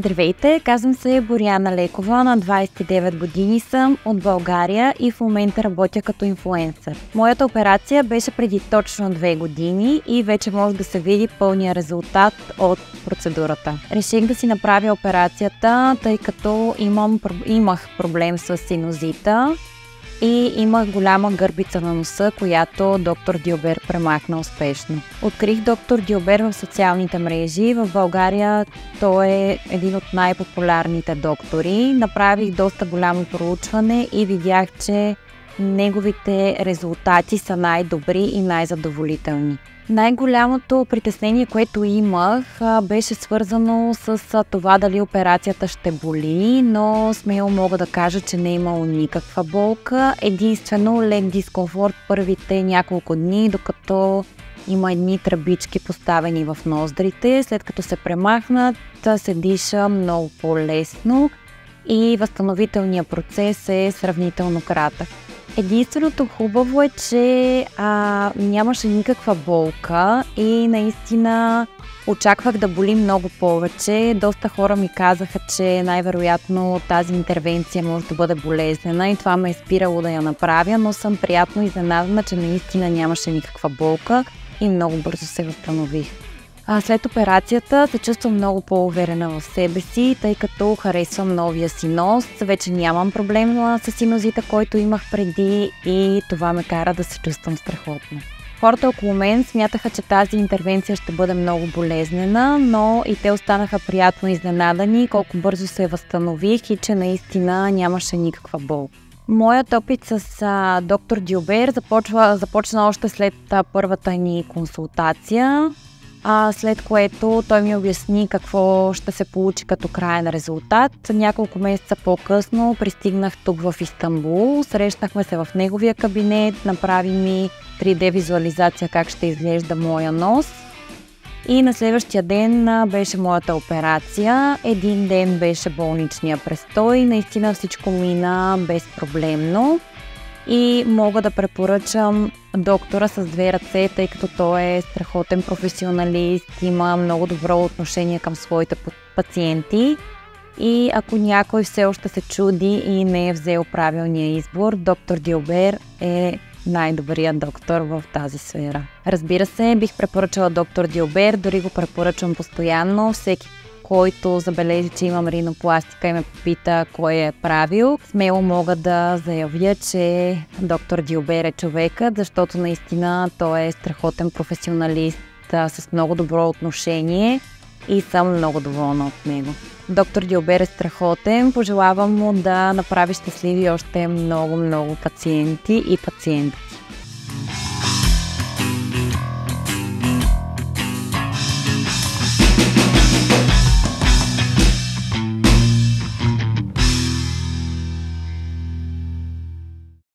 Здравейте, казвам се Боряна Лекова, на 29 години съм, от България и в момента работя като инфлуенсър. Моята операция беше преди точно 2 години и вече може да се види пълния резултат от процедурата. Реших да си направя операцията, тъй като имах проблем с синузита и имах голяма гърбица на носа, която доктор Дилбер премахна успешно. Открих доктор Дилбер в социалните мрежи. В България той е един от най-популярните доктори. Направих доста голямо проучване и видях, че неговите резултати са най-добри и най-задоволителни. Най-голямото притеснение, което имах, беше свързано с това дали операцията ще боли, но смело мога да кажа, че не е имало никаква болка. Единствено лек дискомфорт първите няколко дни, докато има едни тръбички поставени в ноздрите. След като се премахнат, се диша много по-лесно и възстановителният процес е сравнително кратък. Единственото хубаво е, че нямаше никаква болка и наистина очаквах да боли много повече. Доста хора ми казаха, че най-вероятно тази интервенция може да бъде болезнена и това ме е спирало да я направя, но съм приятно изненадана, че наистина нямаше никаква болка и много бързо се възстанових. След операцията се чувствам много по-уверена в себе си, тъй като харесвам новия си нос. Вече нямам проблем с синузита, който имах преди и това ме кара да се чувствам страхотно. Хората около мен смятаха, че тази интервенция ще бъде много болезнена, но и те останаха приятно изненадани колко бързо се възстанових и че наистина нямаше никаква болка. Моят опит с доктор Дилбер започна още след първата ни консултация, след което той ми обясни какво ще се получи като краен резултат. Няколко месеца по-късно пристигнах тук в Истанбул, срещнахме се в неговия кабинет, направи ми 3D визуализация как ще изглежда моя нос и на следващия ден беше моята операция. Един ден беше болничния престой, наистина всичко мина безпроблемно. И мога да препоръчам доктора с 2 ръце, тъй като той е страхотен професионалист, има много добро отношение към своите пациенти. И ако някой все още се чуди и не е взел правилния избор, доктор Дилбер е най-добрият доктор в тази сфера. Разбира се, бих препоръчала доктор Дилбер, дори го препоръчвам постоянно. Всеки, който забележи, че имам ринопластика и ме попита кой е правил, смело мога да заявя, че доктор Дилбер е човекът, защото наистина той е страхотен професионалист с много добро отношение и съм много доволна от него. Доктор Дилбер е страхотен, пожелавам му да направи щастливи още много пациенти и пациентки.